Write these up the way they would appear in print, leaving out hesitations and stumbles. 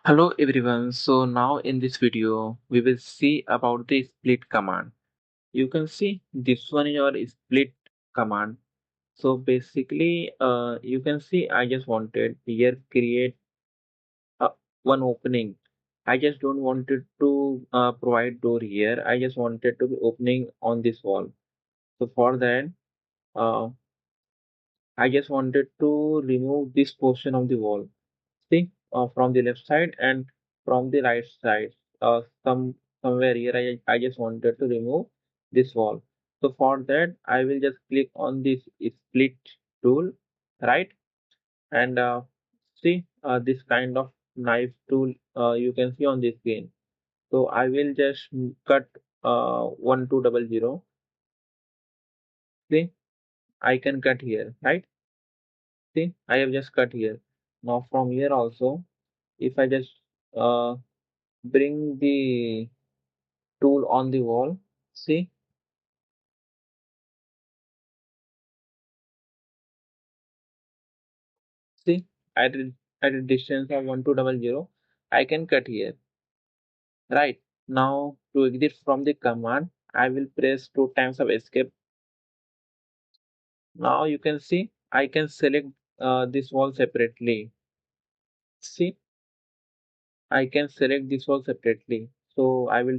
Hello everyone. So now in this video we will see about the split command. You can see this one is your split command. So basically you can see I just wanted here create uh, one opening. I just don't wanted to provide door here. I just wanted to be opening on this wall. So for that uh, I just wanted to remove this portion of the wall. See, from the left side and from the right side. Somewhere here I just wanted to remove this wall. So for that I will just click on this split tool, right? And see this kind of knife tool you can see on this screen. So I will just cut 1200. See, I can cut here, right? See, I have just cut here. Now from here also, if I just uh, bring the tool on the wall. See, see, at a distance of 1200, I can cut here. Right. Now to exit from the command, I will press two times of escape. Now you can see I can select this wall separately. See, I can select this wall separately. So I will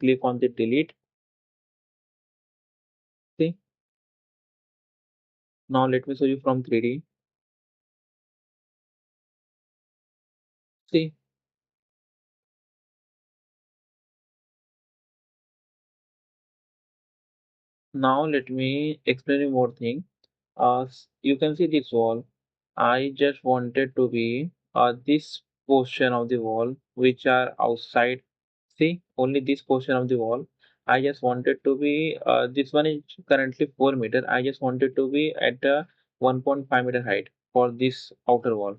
click on the delete. See, now let me show you from 3D. See, now let me explain you more thing. You can see this wall. I just wanted to be this portion of the wall which are outside. See, only this portion of the wall. I just wanted to be this one is currently 4 meter. I just wanted to be at 1.5 meter height for this outer wall.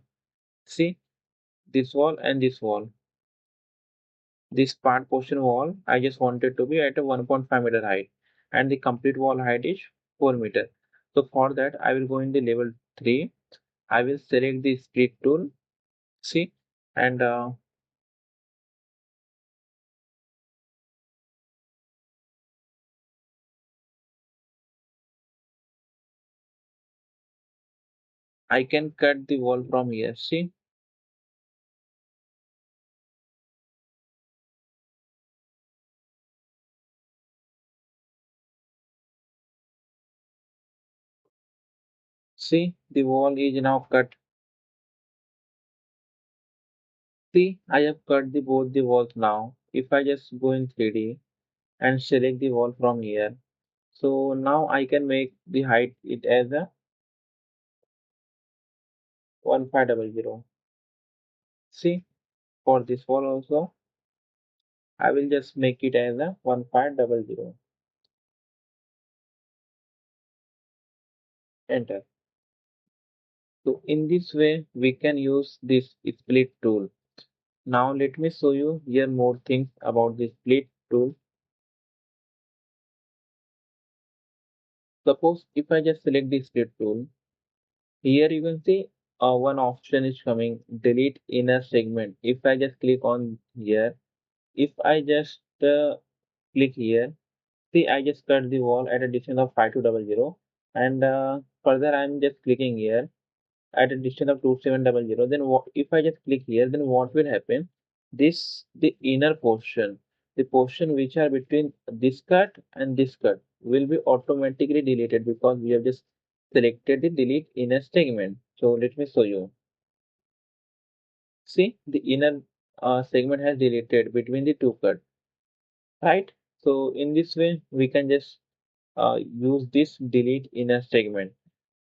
See, this wall and this wall. This part portion wall, I just wanted to be at a 1.5 meter height, and the complete wall height is 4 meter. So for that, I will go in the level 3. I will select the split tool. See, and I can cut the wall from here. See, see, the wall is now cut. See, I have cut the both the walls now. If I just go in 3D and select the wall from here, so now I can make the height it as a 1500. See, for this wall also, I will just make it as a 1500. Enter. So in this way, we can use this split tool. Now let me show you here more things about the split tool. Suppose if I just select the split tool, here you can see one option is coming, delete inner segment. If I just click on here, if I just click here, see I just cut the wall at a distance of 5200, and further I'm just clicking here at a distance of 2700. Then what if I just click here, then what will happen? This the inner portion, the portion which are between this cut and this cut will be automatically deleted because we have just selected the delete inner segment. So let me show you. See, the inner segment has deleted between the two cut, right? So in this way we can just use this delete inner segment.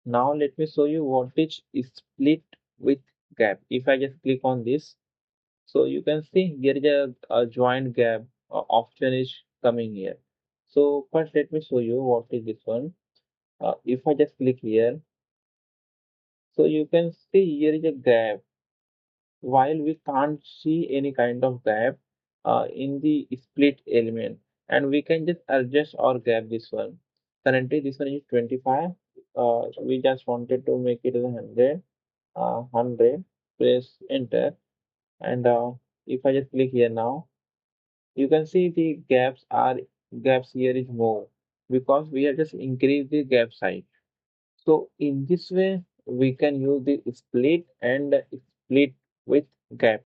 Now let me show you what is split with gap. If I just click on this, so you can see there is a joint gap option is coming here. So first let me show you what is this one. If I just click here, so you can see here is a gap. While we can't see any kind of gap in the split element, and we can just adjust or gap this one. Currently this one is 25. We just wanted to make it as 100. 100, press enter, And if I just click here now, you can see the gaps here is more because we have just increased the gap size. So in this way, we can use the split and split with gap.